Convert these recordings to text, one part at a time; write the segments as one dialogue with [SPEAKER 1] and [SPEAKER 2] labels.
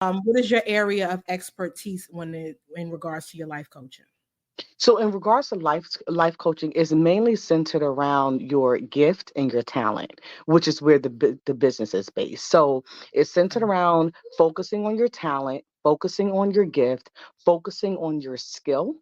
[SPEAKER 1] What is your area of expertise in regards to your life coaching?
[SPEAKER 2] So, in regards to life coaching, is mainly centered around your gift and your talent, which is where the business is based. So, it's centered
[SPEAKER 1] Okay.
[SPEAKER 2] around focusing on your talent, focusing on your gift, focusing on your skill,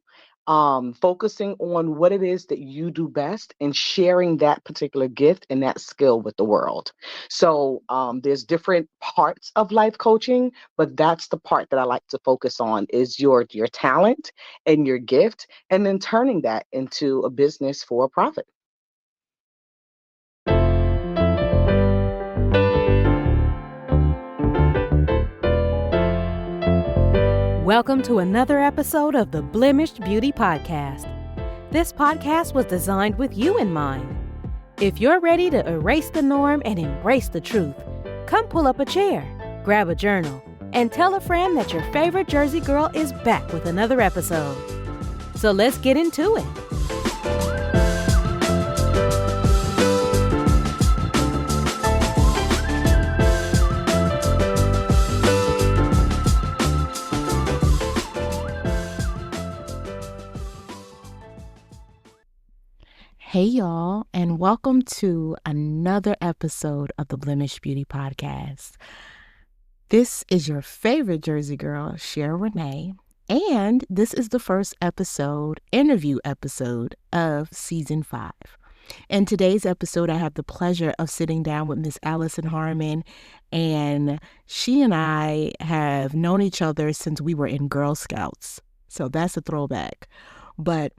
[SPEAKER 2] focusing on what it is that you do best, and sharing that particular gift and that skill with the world. So, there's different parts of life coaching, but that's the part that I like to focus on is your talent and your gift, and then turning that into a business for a profit.
[SPEAKER 3] Welcome to another episode of the Blemished Beauty Podcast. This podcast was designed with you in mind. If you're ready to erase the norm and embrace the truth, come pull up a chair, grab a journal, and tell a friend that your favorite Jersey girl is back with another episode. So let's get into it. Hey, y'all, and welcome to another episode of the Blemish Beauty Podcast. This is your favorite Jersey girl, Shara Renee, and this is the first interview episode of Season 5. In today's episode, I have the pleasure of sitting down with Miss Alison Harmon, and she and I have known each other since we were in Girl Scouts, so that's a throwback. But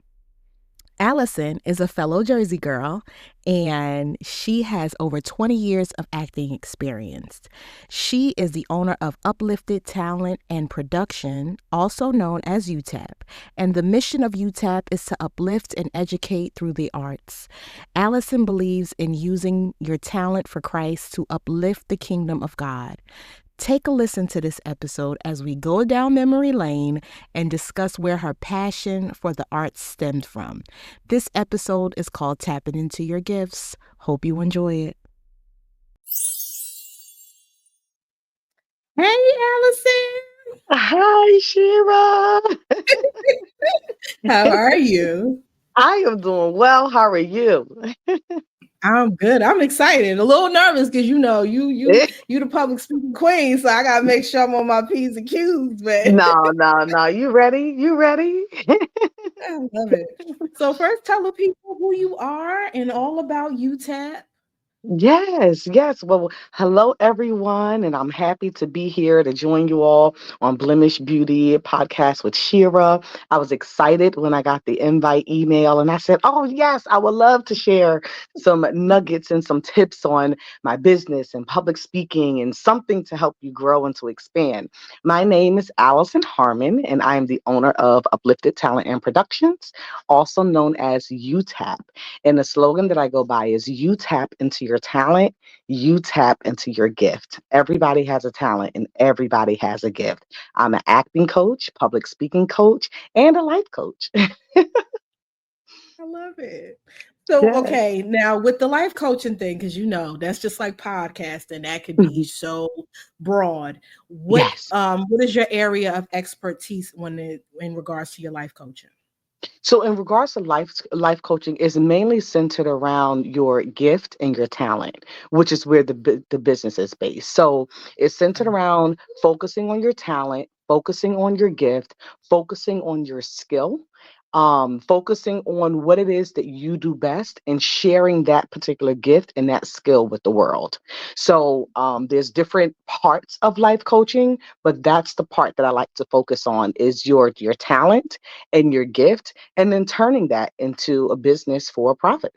[SPEAKER 3] Alison is a fellow Jersey girl, and she has over 20 years of acting experience. She is the owner of Uplifted Talent and Production, also known as UTAP, and the mission of UTAP is to uplift and educate through the arts. Alison believes in using your talent for Christ to uplift the kingdom of God. Take a listen to this episode as we go down memory lane and discuss where her passion for the arts stemmed from. This episode is called Tapping Into Your Gifts. Hope you enjoy it.
[SPEAKER 1] Hey, Allison.
[SPEAKER 2] Hi, Shira.
[SPEAKER 1] How are you?
[SPEAKER 2] I am doing well. How are you?
[SPEAKER 1] I'm good. I'm excited. A little nervous because you the public speaking queen, so I gotta make sure I'm on my P's and Q's. But
[SPEAKER 2] No. You ready? You ready?
[SPEAKER 1] I love it. So first, tell the people who you are and all about UTAP.
[SPEAKER 2] Yes. Well, hello everyone, and I'm happy to be here to join you all on Blemish Beauty podcast with Shira. I was excited when I got the invite email, and I said, "Oh yes, I would love to share some nuggets and some tips on my business and public speaking and something to help you grow and to expand." My name is Alison Harmon, and I am the owner of Uplifted Talent and Productions, also known as UTAP. And the slogan that I go by is you tap into your talent, you tap into your gift. Everybody has a talent and everybody has a gift. I'm an acting coach, public speaking coach, and a life coach.
[SPEAKER 1] I love it. So,
[SPEAKER 2] Yes.
[SPEAKER 1] okay, now with the life coaching thing, because that's just like podcasting, that could be
[SPEAKER 2] Mhm.
[SPEAKER 1] so broad.
[SPEAKER 2] Yes.
[SPEAKER 1] What is your area of expertise in regards to your life coaching?
[SPEAKER 2] So, in regards to life coaching, is mainly centered around your gift and your talent, which is where the business is based. So, it's centered
[SPEAKER 1] Okay.
[SPEAKER 2] around focusing on your talent, focusing on your gift, focusing on your skill, focusing on what it is that you do best, and sharing that particular gift and that skill with the world. So, there's different parts of life coaching, but that's the part that I like to focus on is your talent and your gift, and then turning that into a business for a profit.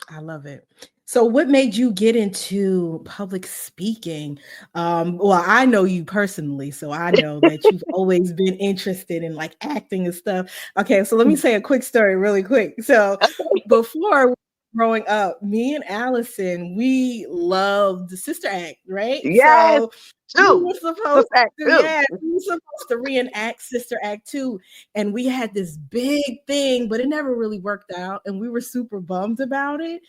[SPEAKER 1] I love it. So, what made you get into public speaking? Well, I know you personally, so I know that you've always been interested in like acting and stuff. Okay, so let me say a quick story really quick. So, before growing up, me and Allison, we loved the Sister Act, right?
[SPEAKER 2] Yes.
[SPEAKER 1] So, We
[SPEAKER 2] two.
[SPEAKER 1] were supposed
[SPEAKER 2] Let's act
[SPEAKER 1] to,
[SPEAKER 2] two.
[SPEAKER 1] yeah, we were supposed to reenact Sister Act 2, and we had this big thing, but it never really worked out, and we were super bummed about it,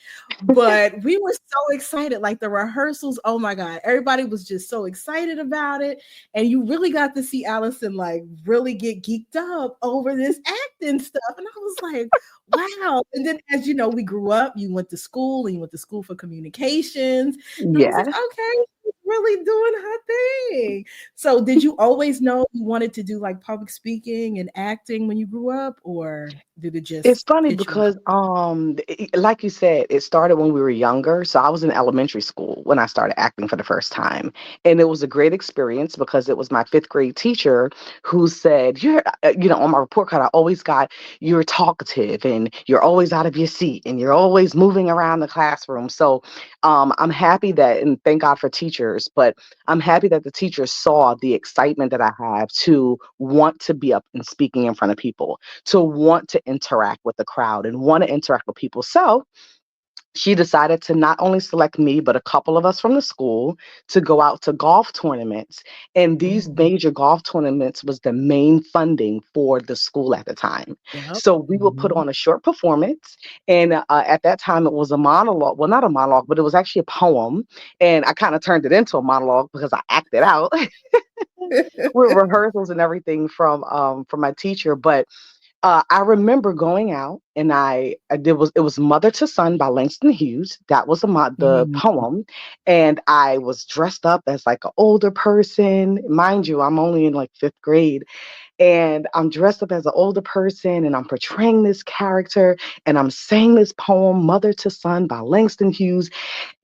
[SPEAKER 1] but we were so excited, like, the rehearsals, oh my god, everybody was just so excited about it, and you really got to see Allison, like, really get geeked up over this acting stuff, and I was like, "Wow," and then, as you know, we grew up, you went to school, and you went to school for communications, and I was like,
[SPEAKER 2] Yes.
[SPEAKER 1] "Okay, really doing her thing." So did you always know you wanted to do like public speaking and acting when you grew up, or did it
[SPEAKER 2] It's
[SPEAKER 1] just
[SPEAKER 2] funny
[SPEAKER 1] hit you in?
[SPEAKER 2] because, like you said, it started when we were younger. So I was in elementary school when I started acting for the first time, and it was a great experience because it was my fifth grade teacher who said, "You're, on my report card, I always got you're talkative and you're always out of your seat and you're always moving around the classroom." So, I'm happy that, and thank God for teachers, but I'm happy that the teachers saw the excitement that I have to want to be up and speaking in front of people, to want to interact with the crowd and want to interact with people. So she decided to not only select me, but a couple of us from the school to go out to golf tournaments. And these
[SPEAKER 1] Oh,
[SPEAKER 2] major golf tournaments was the main funding for the school at the time.
[SPEAKER 1] yep.
[SPEAKER 2] So we would put
[SPEAKER 1] Mhm.
[SPEAKER 2] on a short performance. And at that time, it was a monologue. Well, not a monologue, but it was actually a poem. And I kind of turned it into a monologue because I acted out with rehearsals and everything from my teacher. But I remember going out and I did was it was Mother to Son by Langston Hughes. That was the
[SPEAKER 1] Mm.
[SPEAKER 2] poem, and I was dressed up as like an older person. Mind you, I'm only in like fifth grade, and I'm dressed up as an older person, and I'm portraying this character, and I'm saying this poem, Mother to Son by Langston Hughes,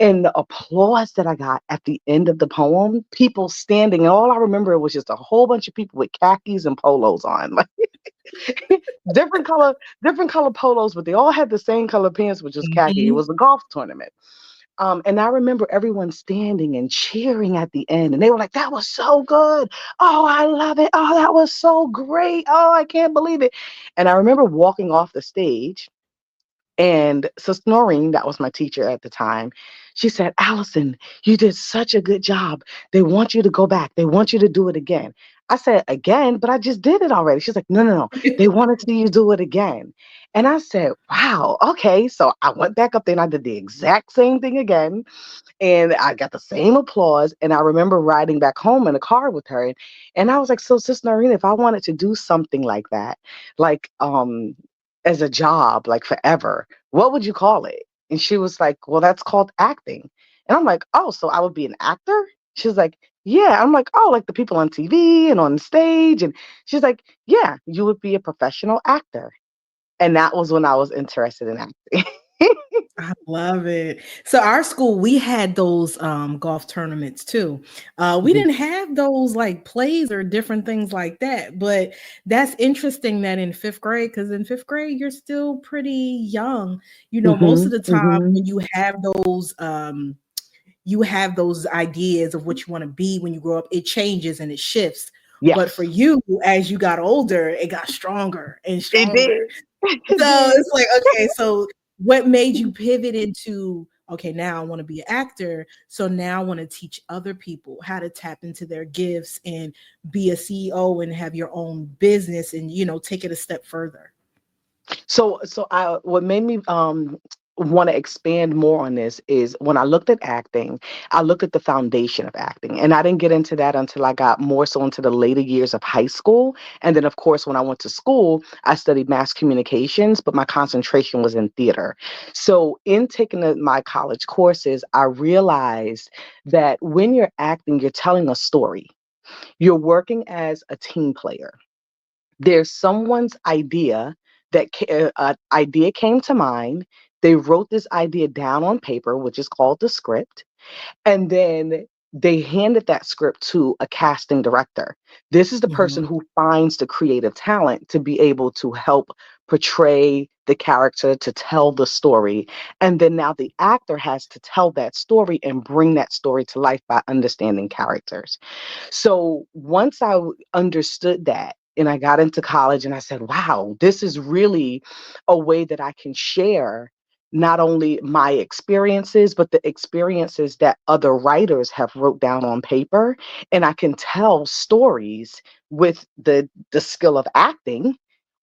[SPEAKER 2] and the applause that I got at the end of the poem, people standing, and all I remember was just a whole bunch of people with khakis and polos on. different color, different color polos, but they all had the same color pants, which was khaki. It
[SPEAKER 1] Mhm.
[SPEAKER 2] was a golf tournament. And I remember everyone standing and cheering at the end, and they were like, "That was so good! Oh, I love it! Oh, that was so great! Oh, I can't believe it!" And I remember walking off the stage, and Sister Noreen, that was my teacher at the time, she said, "Allison, you did such a good job. They want you to go back. They want you to do it again." I said, "Again? But I just did it already." She's like, "No, no, no. They want to see you do it again." And I said, "Wow, okay." So I went back up there and I did the exact same thing again. And I got the same applause. And I remember riding back home in the car with her. And I was like, "So, Sister Noreen, if I wanted to do something like that, like as a job, like forever, what would you call it?" And she was like, "Well, that's called acting." And I'm like, "Oh, so I would be an actor?" She's like, "Yeah." I'm like, "Oh, like the people on TV and on stage." And she's like, "Yeah, you would be a professional actor." And that was when I was interested in acting.
[SPEAKER 1] I love it. So our school, we had those golf tournaments too. We
[SPEAKER 2] Mhm.
[SPEAKER 1] didn't have those like plays or different things like that, but that's interesting that in fifth grade, because in fifth grade you're still pretty young. You know, most of
[SPEAKER 2] Mhm.
[SPEAKER 1] the time
[SPEAKER 2] Mhm.
[SPEAKER 1] when you have those ideas of what you want to be when you grow up, it changes and it shifts. But for
[SPEAKER 2] Yes,
[SPEAKER 1] you, as you got older, it got stronger and
[SPEAKER 2] it did.
[SPEAKER 1] stronger.
[SPEAKER 2] It
[SPEAKER 1] So
[SPEAKER 2] did.
[SPEAKER 1] it's like, okay, so what made you pivot into, okay, now I want to be an actor. So now I want to teach other people how to tap into their gifts and be a CEO and have your own business and, take it a step further.
[SPEAKER 2] So I what made me want to expand more on this is when I looked at acting, I looked at the foundation of acting. And I didn't get into that until I got more so into the later years of high school. And then of course when I went to school, I studied mass communications, but my concentration was in theater. So in taking my college courses, I realized that when you're acting, you're telling a story. You're working as a team player. There's someone's idea idea came to mind. They wrote this idea down on paper, which is called the script, and then they handed that script to a casting director. This is the person
[SPEAKER 1] Mhm.
[SPEAKER 2] who finds the creative talent to be able to help portray the character, to tell the story. And then now the actor has to tell that story and bring that story to life by understanding characters. So once understood that, and I got into college and I said, wow, this is really a way that I can share not only my experiences, but the experiences that other writers have wrote down on paper. And I can tell stories with the skill of acting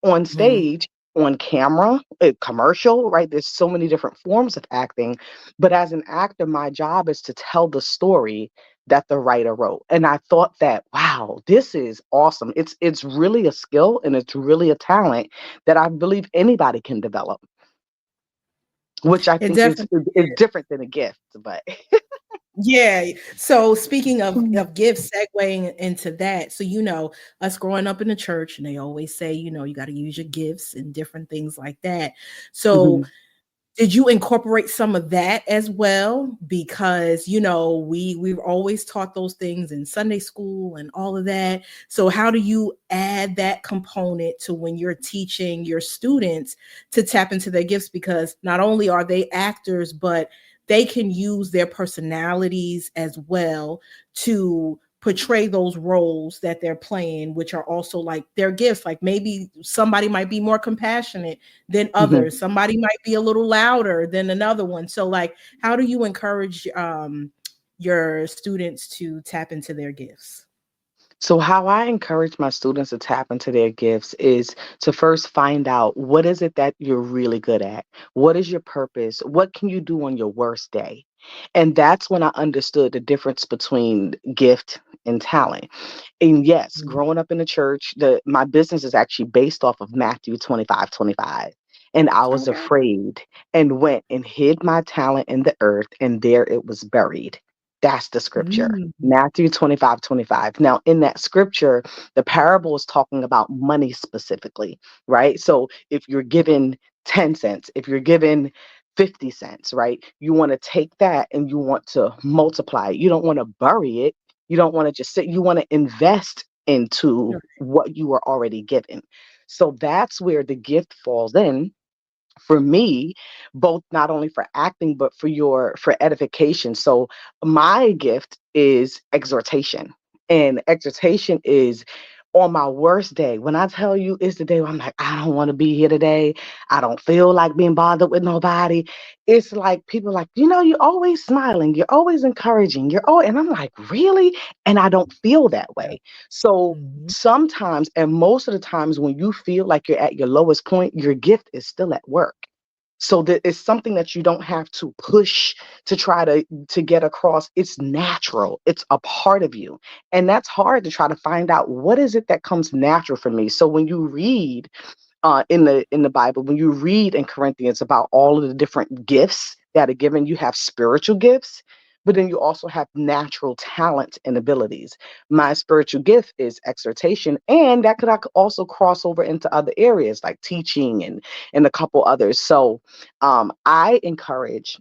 [SPEAKER 2] on
[SPEAKER 1] Mhm.
[SPEAKER 2] stage, on camera, commercial, right? There's so many different forms of acting. But as an actor, my job is to tell the story that the writer wrote. And I thought that, wow, this is awesome. It's really a skill and it's really a talent that I believe anybody can develop, which I
[SPEAKER 1] It
[SPEAKER 2] think is
[SPEAKER 1] definitely
[SPEAKER 2] is different than a gift, but
[SPEAKER 1] Yeah. So speaking
[SPEAKER 2] Mhm,
[SPEAKER 1] of gifts, segueing into that, so us growing up in the church, and they always say, you got to use your gifts and different things like that. So
[SPEAKER 2] mhm,
[SPEAKER 1] did you incorporate some of that as well? Because we've always taught those things in Sunday school and all of that. So how do you add that component to when you're teaching your students to tap into their gifts? Because not only are they actors, but they can use their personalities as well to portray those roles that they're playing, which are also like their gifts. Like maybe somebody might be more compassionate than
[SPEAKER 2] mhm.
[SPEAKER 1] others. Somebody might be a little louder than another one. So like how do you encourage your students to tap into their gifts?
[SPEAKER 2] So how I encourage my students to tap into their gifts is to first find out what is it that you're really good at? What is your purpose? What can you do on your worst day? And that's when I understood the difference between gift and talent. And yes,
[SPEAKER 1] Mhm.
[SPEAKER 2] growing up in the church, my business is actually based off of Matthew 25:25. And I was
[SPEAKER 1] Okay.
[SPEAKER 2] afraid and went and hid my talent in the earth, and there it was buried. That's the scripture.
[SPEAKER 1] Mm.
[SPEAKER 2] Matthew 25:25. Now, in that scripture, the parable is talking about money specifically, right? So if you're given 10 cents, if you're given 50 cents, right? You want to take that and you want to multiply it. You don't want to bury it. You don't want to just sit, you want to invest into what you are already given. So that's where the gift falls in for me, both not only for acting but for edification. So my gift is exhortation, and exhortation is on my worst day. When I tell you it's the day where I'm like, I don't want to be here today, I don't feel like being bothered with nobody, it's like people are like, you're always smiling, you're always encouraging, you're all, and I'm like, really? And I don't feel that
[SPEAKER 1] Yeah.
[SPEAKER 2] way. So
[SPEAKER 1] Mhm.
[SPEAKER 2] sometimes, and most of the times, when you feel like you're at your lowest point, your gift is still at work. So that it's something that you don't have to push to try to get across. It's natural. It's a part of you. And that's hard to try to find out what is it that comes natural for me. So when you read in the Bible, when you read in Corinthians about all of the different gifts that are given, you have spiritual gifts, but then you also have natural talents and abilities. My spiritual gift is exhortation, and that could also cross over into other areas like teaching and a couple others. So I encourage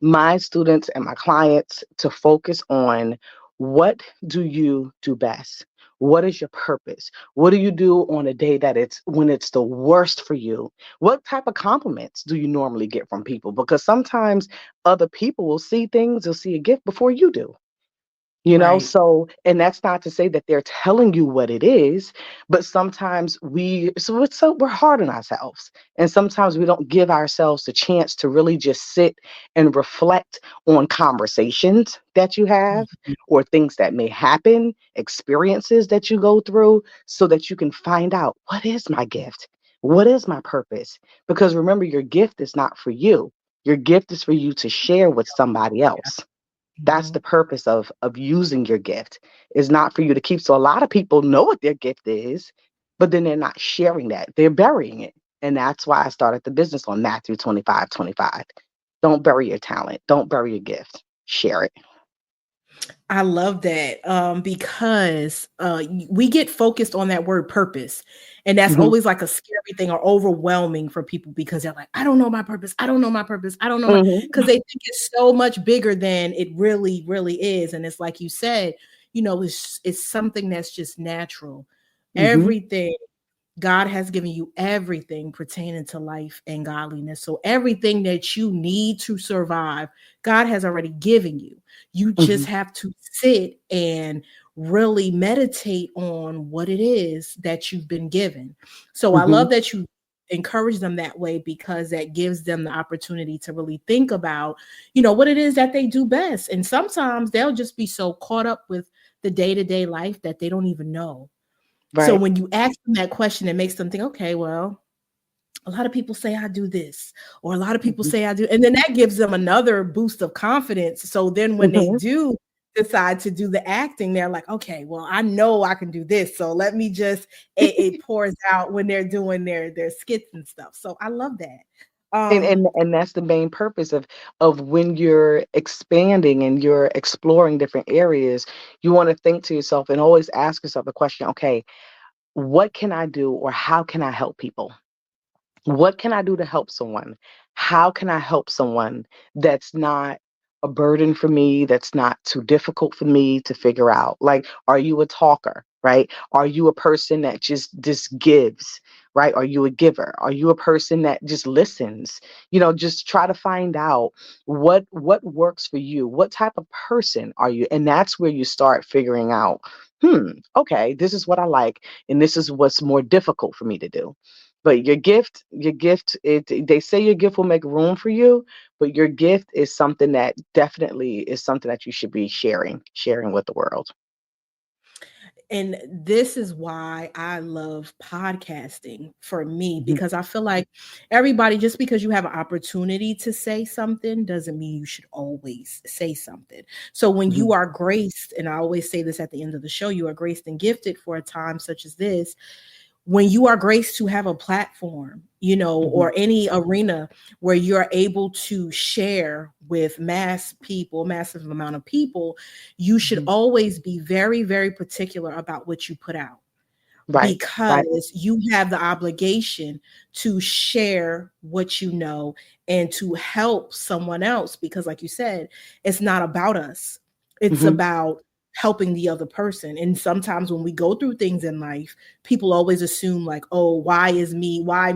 [SPEAKER 2] my students and my clients to focus on, what do you do best? What is your purpose? What do you do on a day that it's when it's the worst for you? What type of compliments do you normally get from people? Because sometimes other people will see things, they'll see a gift before you do.
[SPEAKER 1] Right.
[SPEAKER 2] So, and that's not to say that they're telling you what it is, but sometimes we're hard on ourselves. And sometimes we don't give ourselves the chance to really just sit and reflect on conversations that you have,
[SPEAKER 1] Mhm.
[SPEAKER 2] or things that may happen, experiences that you go through, so that you can find out, what is my gift? What is my purpose? Because remember, your gift is not for you. Your gift is for you to share with somebody
[SPEAKER 1] Yeah.
[SPEAKER 2] else. That's
[SPEAKER 1] Mhm.
[SPEAKER 2] the purpose of using your gift, is not for you to keep. So a lot of people know what their gift is, but then they're not sharing that. They're burying it. And that's why I started the business on Matthew 25:25. Don't bury your talent. Don't bury your gift. Share it.
[SPEAKER 1] I love that because we get focused on that word purpose. And that's
[SPEAKER 2] Hmm.
[SPEAKER 1] always like a scary thing or overwhelming for people because they're like, I don't know my purpose. I don't know my purpose. I don't know my,
[SPEAKER 2] Hmm.
[SPEAKER 1] because they think it's so much bigger than it really, really is. And it's like you said, it's something that's just natural.
[SPEAKER 2] Hmm.
[SPEAKER 1] Everything God has given you everything pertaining to life and godliness. So everything that you need to survive, God has already given you. You just
[SPEAKER 2] Hmm.
[SPEAKER 1] have to sit and really meditate on what it is that you've been given. So I
[SPEAKER 2] Hmm.
[SPEAKER 1] love that you encourage them that way because that gives them the opportunity to really think about, what it is that they do best. And sometimes they'll just be so caught up with the day-to-day life that they don't even know. So
[SPEAKER 2] Right.
[SPEAKER 1] when you ask them that question, it makes them think, okay, well, a lot of people say I do this, or a lot of people
[SPEAKER 2] Mhm.
[SPEAKER 1] say I do. And then that gives them another boost of confidence. So then when they
[SPEAKER 2] Mhm.
[SPEAKER 1] do decide to do the acting, they're like, okay, well, I know I can do this. So let me just, it pours out when they're doing their skits and stuff. So I love that.
[SPEAKER 2] And
[SPEAKER 1] Um,
[SPEAKER 2] and that's the main purpose of when you're expanding and you're exploring different areas, you want to think to yourself and always ask yourself the question, okay, what can I do or how can I help people? What can I do to help someone? How can I help someone that's not a burden for me, that's not too difficult for me to figure out? Like, are you a talker, right? Are you a person that just gives, right? Are you a giver? Are you a person that just listens? Just try to find out what works for you. What type of person are you? And that's where you start figuring out, okay, this is what I like, and this is what's more difficult for me to do. But they say your gift will make room for you, but your gift is something that definitely is something that you should be sharing with the world.
[SPEAKER 1] and this is why I love podcasting for me,
[SPEAKER 2] Mhm.
[SPEAKER 1] because I feel like everybody, just because you have an opportunity to say something doesn't mean you should always say something. So when you
[SPEAKER 2] Mhm.
[SPEAKER 1] are graced, and I always say this at the end of the show, you are graced and gifted for a time such as this. When you are graced to have a platform,
[SPEAKER 2] Mhm.
[SPEAKER 1] or any arena where you're able to share with massive amount of people, you should
[SPEAKER 2] Mhm.
[SPEAKER 1] always be very, very particular about what you put out,
[SPEAKER 2] Right. Right.
[SPEAKER 1] because you have the obligation to share what you know and to help someone else, because like you said, it's not about us, it's
[SPEAKER 2] Mhm.
[SPEAKER 1] about helping the other person. And sometimes when we go through things in life, people always assume like, oh, why is me, why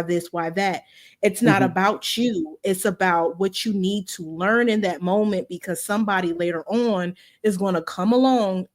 [SPEAKER 1] this, why that. It's not
[SPEAKER 2] Mhm.
[SPEAKER 1] about you, it's about what you need to learn in that moment, because somebody later on is going to come along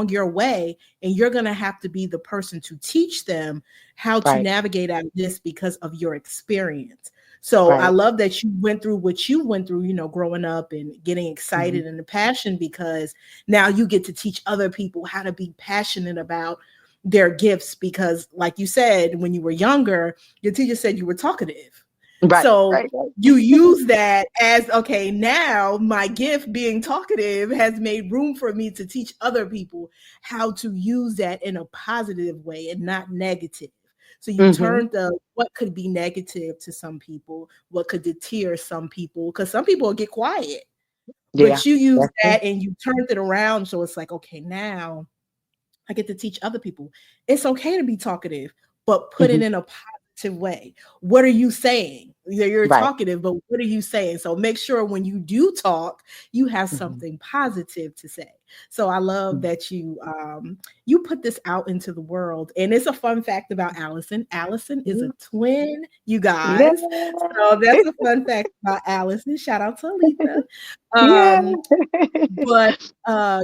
[SPEAKER 1] your way, and you're going to have to be the person to teach them how to
[SPEAKER 2] Right.
[SPEAKER 1] navigate out of this because of your experience. So I
[SPEAKER 2] Right.
[SPEAKER 1] love that you went through what you went through, growing up and getting
[SPEAKER 2] Mhm.
[SPEAKER 1] excited and the passion, because now you get to teach other people how to be passionate about their gifts. Because like you said, when you were younger, your teacher said you were talkative.
[SPEAKER 2] Right.
[SPEAKER 1] So
[SPEAKER 2] Right. Right.
[SPEAKER 1] you use that as, okay, now my gift being talkative has made room for me to teach other people how to use that in a positive way and not negative. So you
[SPEAKER 2] Mhm.
[SPEAKER 1] turned the what could be negative to some people, what could deter some people, because some people will get quiet,
[SPEAKER 2] Yeah.
[SPEAKER 1] but you use
[SPEAKER 2] That's true.
[SPEAKER 1] that and you turned it around. So it's like, okay, now I get to teach other people. It's okay to be talkative, but put it
[SPEAKER 2] Mhm.
[SPEAKER 1] in a positive way. What are you saying? You're
[SPEAKER 2] Right.
[SPEAKER 1] talkative, but what are you saying? So make sure when you do talk, you have
[SPEAKER 2] Mhm.
[SPEAKER 1] something positive to say. So I love
[SPEAKER 2] Mhm.
[SPEAKER 1] that you put this out into the world. And it's a fun fact about Allison. Allison is a
[SPEAKER 2] Mhm.
[SPEAKER 1] twin, you
[SPEAKER 2] Yeah.
[SPEAKER 1] guys. So that's a fun fact about Allison. Shout out to Aletha.
[SPEAKER 2] Yeah.
[SPEAKER 1] Um, but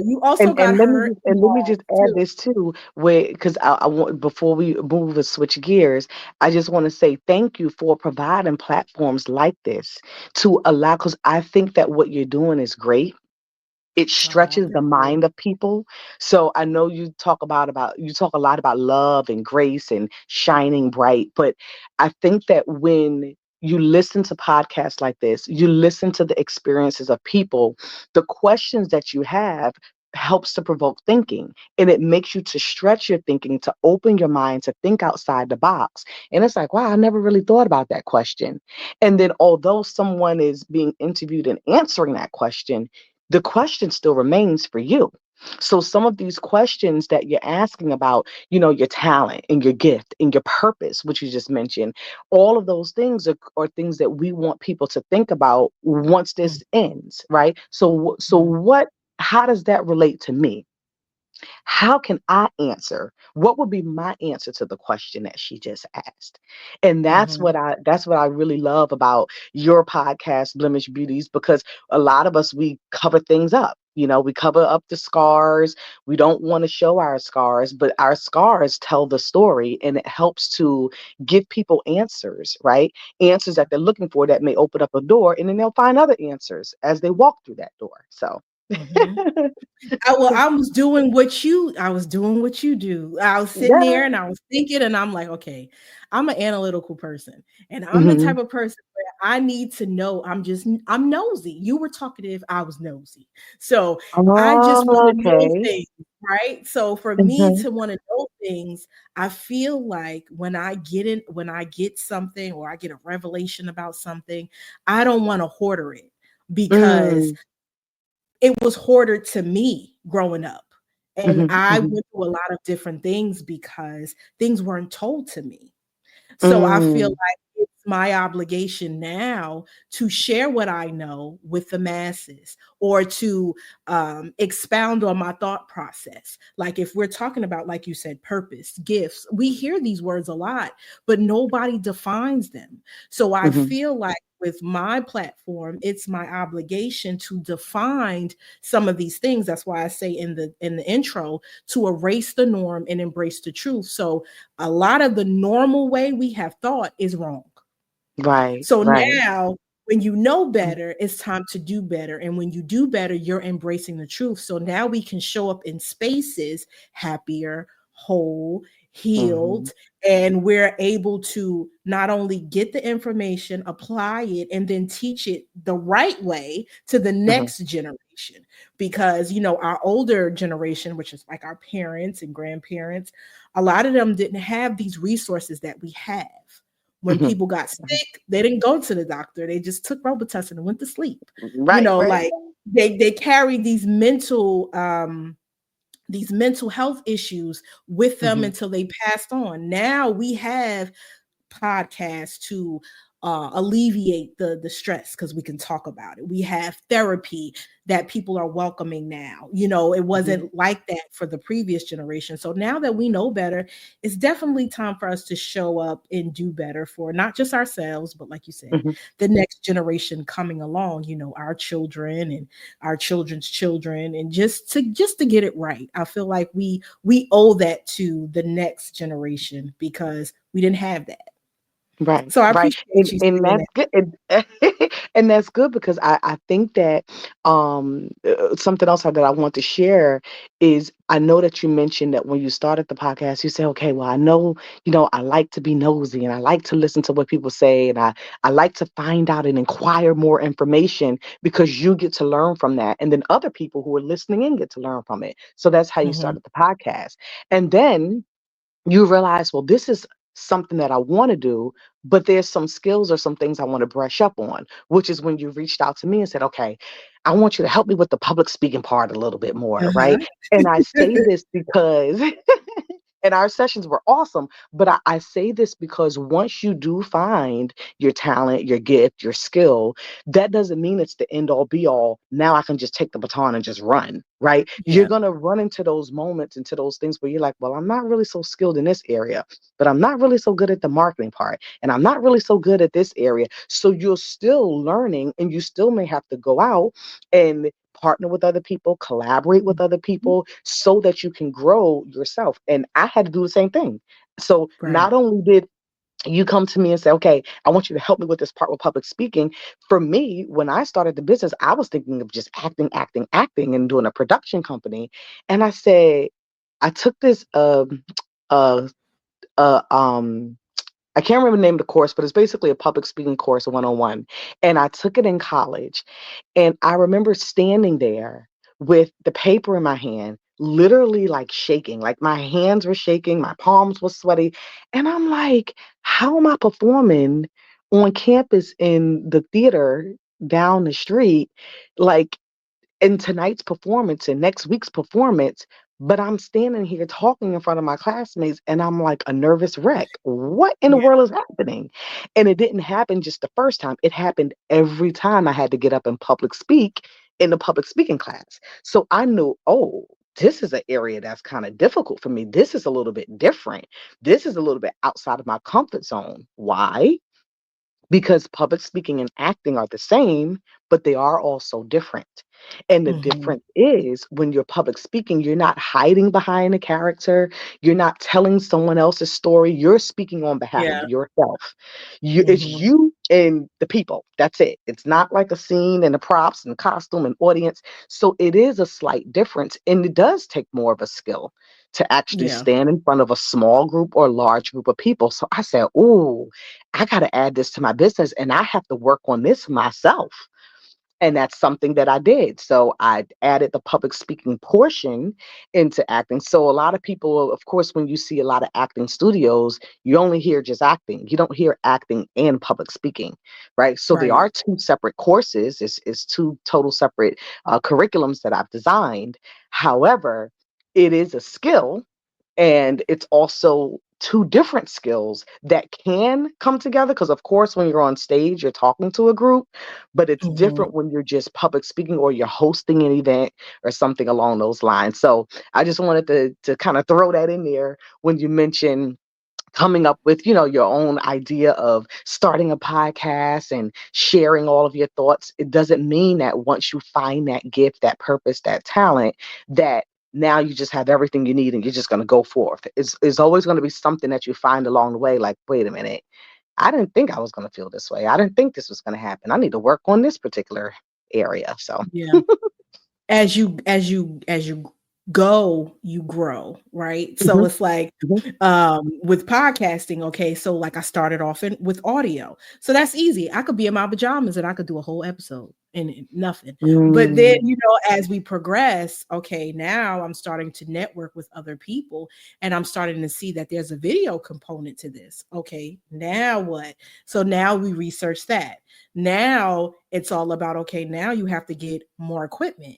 [SPEAKER 1] you also got
[SPEAKER 2] And
[SPEAKER 1] her
[SPEAKER 2] let me
[SPEAKER 1] involved
[SPEAKER 2] just add
[SPEAKER 1] too.
[SPEAKER 2] this too, where because I want before we move and switch gears, I just want to say thank you for providing platforms like this to allow, because I think that what you're doing is great. It
[SPEAKER 1] Oh,
[SPEAKER 2] stretches the
[SPEAKER 1] thank you.
[SPEAKER 2] mind of people. So I know you talk a lot about love and grace and shining bright, but I think that when you listen to podcasts like this, you listen to the experiences of people, the questions that you have helps to provoke thinking, and it makes you to stretch your thinking, to open your mind, to think outside the box. And it's like, wow, I never really thought about that question. And then although someone is being interviewed and answering that question, the question still remains for you. So some of these questions that you're asking about, your talent and your gift and your purpose, which you just mentioned, all of those things are things that we want people to think about once this ends, right? So
[SPEAKER 1] Mhm.
[SPEAKER 2] what, how does that relate to me? How can I answer? What would be my answer to the question that she just asked? And
[SPEAKER 1] Mhm.
[SPEAKER 2] that's what I really love about your podcast, Blemish Beauties, because a lot of us, we cover things up. You know, we cover up the scars. We don't want to show our scars, but our scars tell the story, and it helps to give people answers, right? Answers that they're looking for that may open up a door, and then they'll find other answers as they walk through that door. So
[SPEAKER 1] Mhm. I was doing what you do. I was sitting
[SPEAKER 2] yeah.
[SPEAKER 1] there and I was thinking, and I'm like, okay, I'm an analytical person, and I'm the
[SPEAKER 2] Hmm.
[SPEAKER 1] type of person where I need to know. I'm nosy. You were talkative, I was nosy. So I just want
[SPEAKER 2] Oh,
[SPEAKER 1] to know
[SPEAKER 2] okay.
[SPEAKER 1] things, right? So for me
[SPEAKER 2] Mhm,
[SPEAKER 1] to want to know things, I feel like when I get something or I get a revelation about something, I don't want to hoarder it because
[SPEAKER 2] mm,
[SPEAKER 1] it was hoarded to me growing up. And
[SPEAKER 2] mhm,
[SPEAKER 1] I
[SPEAKER 2] mhm,
[SPEAKER 1] went through a lot of different things because things weren't told to me. So I feel
[SPEAKER 2] mm,
[SPEAKER 1] like it's my obligation now to share what I know with the masses or to expound on my thought process. Like if we're talking about, like you said, purpose, gifts, we hear these words a lot, but nobody defines them. So I
[SPEAKER 2] mhm,
[SPEAKER 1] feel like with my platform, it's my obligation to define some of these things. That's why I say in the intro to erase the norm and embrace the truth. So a lot of the normal way we have thought is wrong.
[SPEAKER 2] right,
[SPEAKER 1] So
[SPEAKER 2] right,
[SPEAKER 1] now, when you know
[SPEAKER 2] mm,
[SPEAKER 1] better, it's time to do better. And when you do better, you're embracing the truth. So now we can show up in spaces happier, whole,
[SPEAKER 2] mhm,
[SPEAKER 1] healed, and we're able to not only get the information, apply it, and then teach it the right way to the
[SPEAKER 2] mhm,
[SPEAKER 1] next generation. Because, our older generation, which is like our parents and grandparents, a lot of them didn't have these resources that we have. When
[SPEAKER 2] mhm,
[SPEAKER 1] people got
[SPEAKER 2] mhm.
[SPEAKER 1] sick, they didn't go to the doctor. They just took Robitussin and went to sleep.
[SPEAKER 2] Right, right.
[SPEAKER 1] Like they carry these mental health issues with them
[SPEAKER 2] Mhm,
[SPEAKER 1] until they passed on. Now we have podcasts to alleviate the stress because we can talk about it. We have therapy that people are welcoming now. It
[SPEAKER 2] mhm,
[SPEAKER 1] wasn't like that for the previous generation. So now that we know better, it's definitely time for us to show up and do better for not just ourselves, but like you said,
[SPEAKER 2] mhm.
[SPEAKER 1] the next generation coming along. Our children and our children's children, and just to get it right. I feel like we owe that to the next generation because we didn't have that.
[SPEAKER 2] Right,
[SPEAKER 1] So I
[SPEAKER 2] right,
[SPEAKER 1] appreciate you
[SPEAKER 2] and
[SPEAKER 1] saying
[SPEAKER 2] that's
[SPEAKER 1] that.
[SPEAKER 2] good, and and that's good because I think that something else that I want to share is I know that you mentioned that when you started the podcast, you say, okay, well, I know, I like to be nosy and I like to listen to what people say, and I like to find out and inquire more information because you get to learn from that, and then other people who are listening in get to learn from it. So that's how you
[SPEAKER 1] Mhm,
[SPEAKER 2] started the podcast, and then you realize, well, this is something that I want to do, but there's some skills or some things I want to brush up on, which is when you reached out to me and said, okay, I want you to help me with the public speaking part a little bit more,
[SPEAKER 1] uh-huh.
[SPEAKER 2] right? And I say this because and our sessions were awesome. But I say this because once you do find your talent, your gift, your skill, that doesn't mean it's the end all be all. Now I can just take the baton and just run, right? You're
[SPEAKER 1] Yeah,
[SPEAKER 2] going to run into those moments, into those things where you're like, well, I'm not really so skilled in this area, but I'm not really so good at the marketing part. And I'm not really so good at this area. So you're still learning and you still may have to go out and partner with other people, collaborate with other
[SPEAKER 1] mhm,
[SPEAKER 2] people so that you can grow yourself. And I had to do the same thing. So
[SPEAKER 1] right.
[SPEAKER 2] not only did you come to me and say, okay, I want you to help me with this part with public speaking. For me, when I started the business, I was thinking of just acting, acting, acting and doing a production company. And I said, I took this uh uh um I can't remember the name of the course, but it's basically a public speaking course 101. And I took it in college. And I remember standing there with the paper in my hand, literally like shaking, like my hands were shaking, my palms were sweaty. And I'm like, how am I performing on campus in the theater down the street? Like, in tonight's performance and next week's performance, but I'm standing here talking in front of my classmates and I'm like a nervous wreck. What in the
[SPEAKER 1] Yeah,
[SPEAKER 2] world is happening? And it didn't happen just the first time. It happened every time I had to get up and public speak in the public speaking class. So I knew, oh, this is an area that's kind of difficult for me. This is a little bit different. This is a little bit outside of my comfort zone. Why? Because public speaking and acting are the same, but they are also different. And the
[SPEAKER 1] Mhm.
[SPEAKER 2] difference is when you're public speaking, you're not hiding behind a character. You're not telling someone else's story. You're speaking on behalf of
[SPEAKER 1] Yeah.
[SPEAKER 2] yourself. It's
[SPEAKER 1] Mhm.
[SPEAKER 2] you and the people. That's it. It's not like a scene and the props and costume and audience. So it is a slight difference. And it does take more of a skill to actually
[SPEAKER 1] Yeah.
[SPEAKER 2] stand in front of a small group or large group of people. So I said, "Ooh, I got to add this to my business and I have to work on this myself." And that's something that I did. So I added the public speaking portion into acting. So a lot of people, of course, when you see a lot of acting studios, you only hear just acting. You don't hear acting and public speaking, right? So they
[SPEAKER 1] Right.
[SPEAKER 2] are two separate courses. It's two total separate curriculums that I've designed. However, it is a skill, and it's also two different skills that can come together, because of course when you're on stage you're talking to a group, but it's
[SPEAKER 1] Mhm.
[SPEAKER 2] different when you're just public speaking or you're hosting an event or something along those lines. So I just wanted to kind of throw that in there when you mention coming up with, your own idea of starting a podcast and sharing all of your thoughts. It doesn't mean that once you find that gift, that purpose, that talent, that now you just have everything you need and you're just going to go forth. It's always going to be something that you find along the way, like, wait a minute, I didn't think I was going to feel this way. I didn't think this was going to happen. I need to work on this particular area. So
[SPEAKER 1] Yeah. As you go, you grow, right? So
[SPEAKER 2] Mhm,
[SPEAKER 1] it's like
[SPEAKER 2] mhm,
[SPEAKER 1] with podcasting, okay, so like I started off with audio. So that's easy. I could be in my pajamas and I could do a whole episode and nothing. But then,
[SPEAKER 2] mm,
[SPEAKER 1] as we progress, okay, now I'm starting to network with other people and I'm starting to see that there's a video component to this. Okay, now what? So now we research that. Now it's all about, okay, now you have to get more equipment.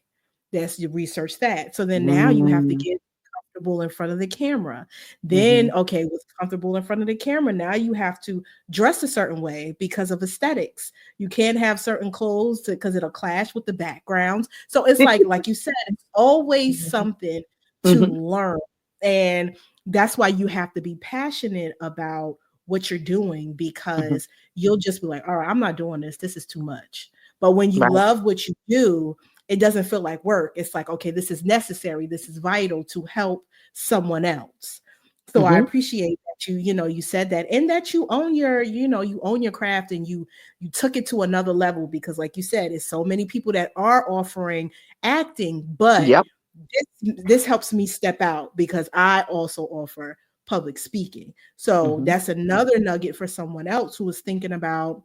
[SPEAKER 1] That's you research that. So then now you have to
[SPEAKER 2] mm,
[SPEAKER 1] get comfortable in front of the camera. Then,
[SPEAKER 2] mhm.
[SPEAKER 1] okay, what's comfortable in front of the camera? Now you have to dress a certain way because of aesthetics. You can't have certain clothes because it'll clash with the backgrounds. So it's like you said, it's always something to
[SPEAKER 2] Mhm,
[SPEAKER 1] learn. And that's why you have to be passionate about what you're doing
[SPEAKER 2] mhm.
[SPEAKER 1] because you'll just be like, all right, I'm not doing this. This is too much. But when you
[SPEAKER 2] Right.
[SPEAKER 1] love what you do, it doesn't feel like work. It's like, okay, this is necessary. This is vital to help someone else. So I
[SPEAKER 2] Mhm.
[SPEAKER 1] appreciate that you said that and that you own you own your craft and you took it to another level because like you said, it's so many people that are offering acting, but
[SPEAKER 2] Yep.
[SPEAKER 1] this helps me step out because I also offer public speaking. So
[SPEAKER 2] Mhm.
[SPEAKER 1] that's another nugget for someone else who is thinking about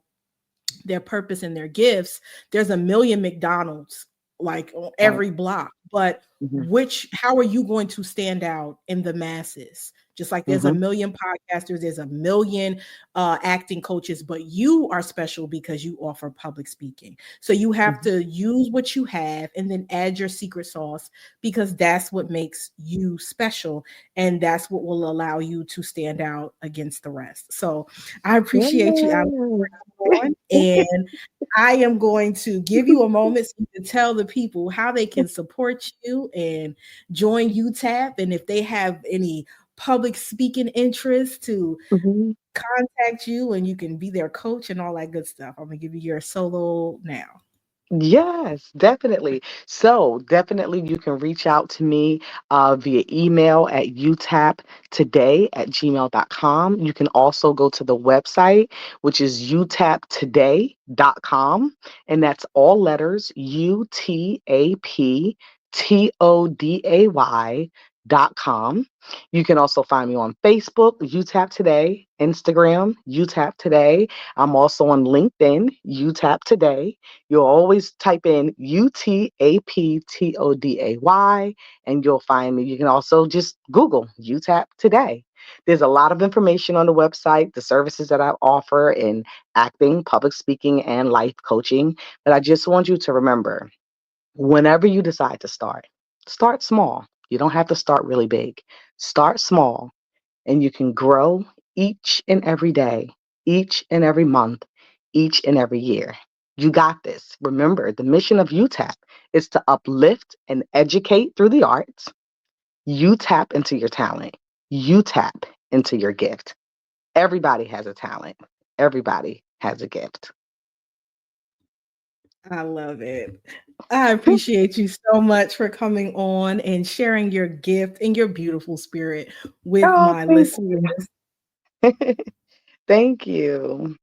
[SPEAKER 1] their purpose and their gifts. There's a million McDonald's like on
[SPEAKER 2] Right.
[SPEAKER 1] every block, but
[SPEAKER 2] Mhm.
[SPEAKER 1] how are you going to stand out in the masses? Just like there's a
[SPEAKER 2] Mhm.
[SPEAKER 1] million podcasters, there's a million acting coaches, but you are special because you offer public speaking. So you have
[SPEAKER 2] Mhm.
[SPEAKER 1] to use what you have and then add your secret sauce because that's what makes you special and that's what will allow you to stand out against the rest. So I appreciate you, Alex,
[SPEAKER 2] Yeah.
[SPEAKER 1] on, and I am going to give you a moment so you can tell the people how they can support you and join UTAP, and if they have any public speaking interest to
[SPEAKER 2] Mhm.
[SPEAKER 1] contact you and you can be their coach and all that good stuff. I'm gonna give you your solo now.
[SPEAKER 2] Yes, definitely. So definitely you can reach out to me via email at utaptoday@gmail.com. You can also go to the website, which is utaptoday.com. And that's all letters utaptoday.com. You can also find me on Facebook, UTAP Today, Instagram, UTAP Today. I'm also on LinkedIn, UTAP Today. You'll always type in UTAPTODAY and you'll find me. You can also just Google UTAP Today. There's a lot of information on the website, the services that I offer in acting, public speaking, and life coaching. But I just want you to remember whenever you decide to start small. You don't have to start really big. Start small and you can grow each and every day, each and every month, each and every year. You got this. Remember, the mission of UTAP is to uplift and educate through the arts, You tap into your talent. You tap into your gift. Everybody has a talent. Everybody has a gift.
[SPEAKER 1] I love it. I appreciate you so much for coming on and sharing your gift and your beautiful spirit with
[SPEAKER 2] Oh,
[SPEAKER 1] my
[SPEAKER 2] thank
[SPEAKER 1] listeners.
[SPEAKER 2] you. Thank you.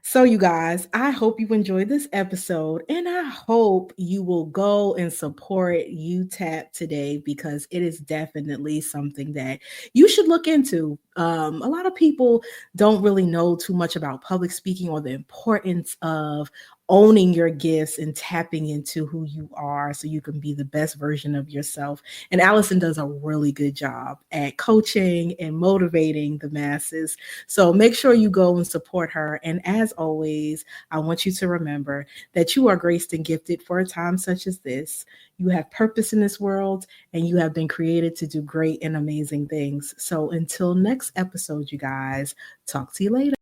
[SPEAKER 1] So, you guys, I hope you enjoyed this episode and I hope you will go and support UTAP today because it is definitely something that you should look into. A lot of people don't really know too much about public speaking or the importance of owning your gifts and tapping into who you are so you can be the best version of yourself. And Alison does a really good job at coaching and motivating the masses. So make sure you go and support her. And as always, I want you to remember that you are graced and gifted for a time such as this. You have purpose in this world and you have been created to do great and amazing things. So until next episode, you guys, talk to you later.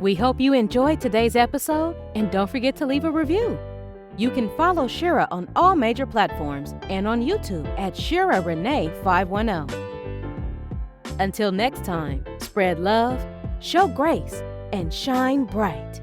[SPEAKER 4] We hope you enjoyed today's episode and don't forget to leave a review. You can follow Shira on all major platforms and on YouTube at Shira Renee 510. Until next time, spread love, show grace, and shine bright.